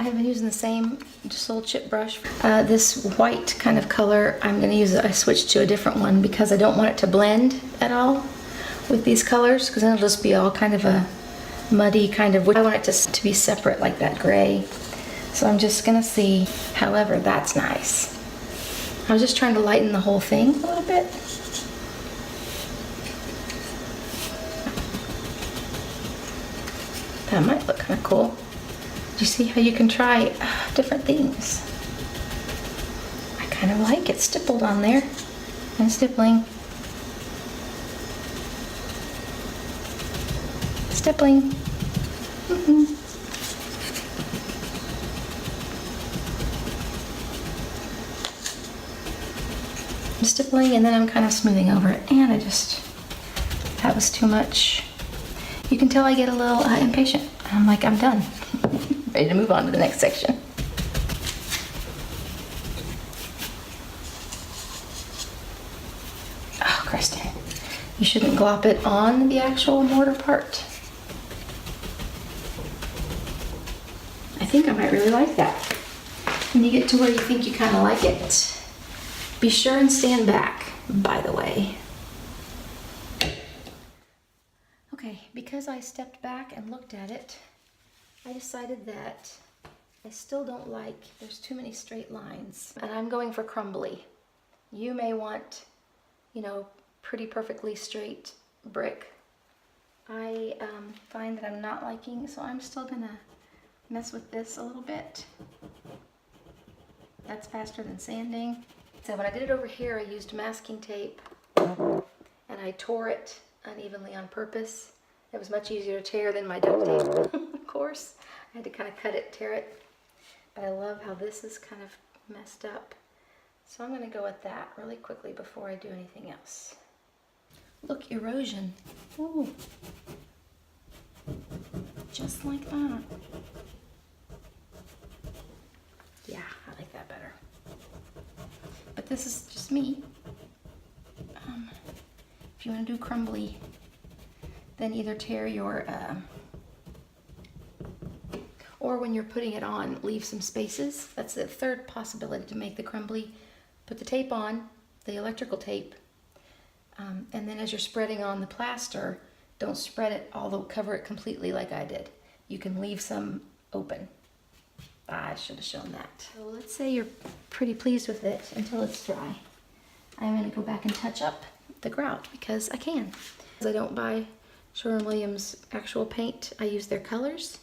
I've been using the same just little chip brush. This white kind of color, I'm gonna use it. I switched to a different one because I don't want it to blend at all with these colors, because then it'll just be all kind of a muddy kind of, I want it to be separate like that gray. So I'm just gonna see, however, that's nice. I was just trying to lighten the whole thing a little bit. That might look kind of cool. Do you see how you can try different things? I kind of like it stippled on there. And stippling. Stippling. Stippling, and then I'm kind of smoothing over it, and that was too much. You can tell I get a little impatient. I'm like, I'm done. Ready to move on to the next section. Oh, Kristen, you shouldn't glop it on the actual mortar part. I think I might really like that. When you get to where you think you kind of like it, be sure and stand back, by the way. Okay, because I stepped back and looked at it, I decided that I still don't like, there's too many straight lines. And I'm going for crumbly. You may want, you know, pretty perfectly straight brick. I find that I'm not liking, so I'm still gonna mess with this a little bit. That's faster than sanding. So when I did it over here, I used masking tape and I tore it unevenly on purpose. It was much easier to tear than my duct tape, of course. I had to kind of cut it, tear it. But I love how this is kind of messed up. So I'm going to go with that really quickly before I do anything else. Look, erosion. Ooh. Just like that. Yeah, I like that better. But this is just me. If you want to do crumbly, then either tear your, or when you're putting it on, leave some spaces. That's the third possibility to make the crumbly. Put the tape on, the electrical tape, and then as you're spreading on the plaster, don't spread it cover it completely like I did. You can leave some open. I should have shown that. So let's say you're pretty pleased with it until it's dry. I'm going to go back and touch up the grout because I can. I don't buy Sherwin-Williams actual paint. I use their colors.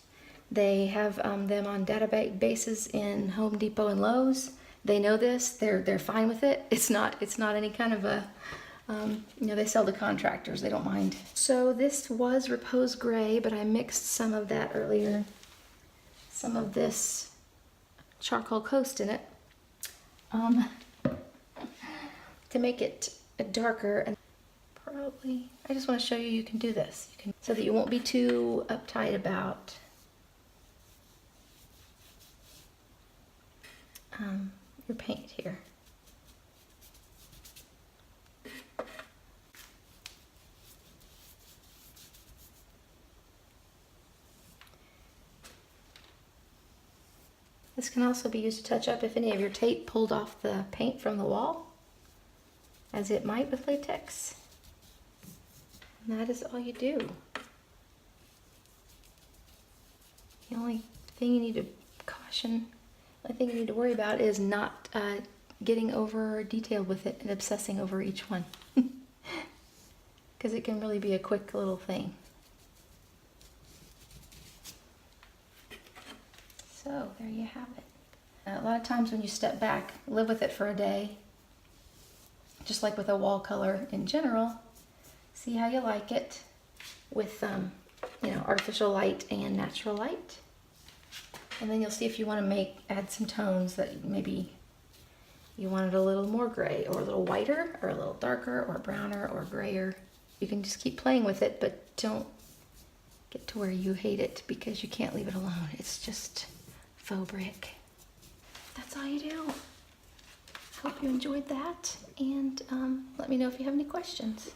They have them on databases in Home Depot and Lowe's. They know this. They're fine with it. It's not any kind of a you know, they sell to contractors. They don't mind. So this was Repose Gray, but I mixed some of that earlier. Some of this charcoal coast in it to make it darker. And probably, I just want to show you, you can do this. You can, so that you won't be too uptight about your paint here. This can also be used to touch up if any of your tape pulled off the paint from the wall, as it might with latex. And that is all you do. The only thing you need to worry about is not getting over detailed with it and obsessing over each one. Because it can really be a quick little thing. So there you have it. A lot of times when you step back, live with it for a day, just like with a wall color in general, see how you like it with you know, artificial light and natural light. And then you'll see if you want to add some tones that maybe you want it a little more gray or a little whiter or a little darker or browner or grayer. You can just keep playing with it, but don't get to where you hate it because you can't leave it alone. It's just faux brick. That's all you do. Hope you enjoyed that, and let me know if you have any questions.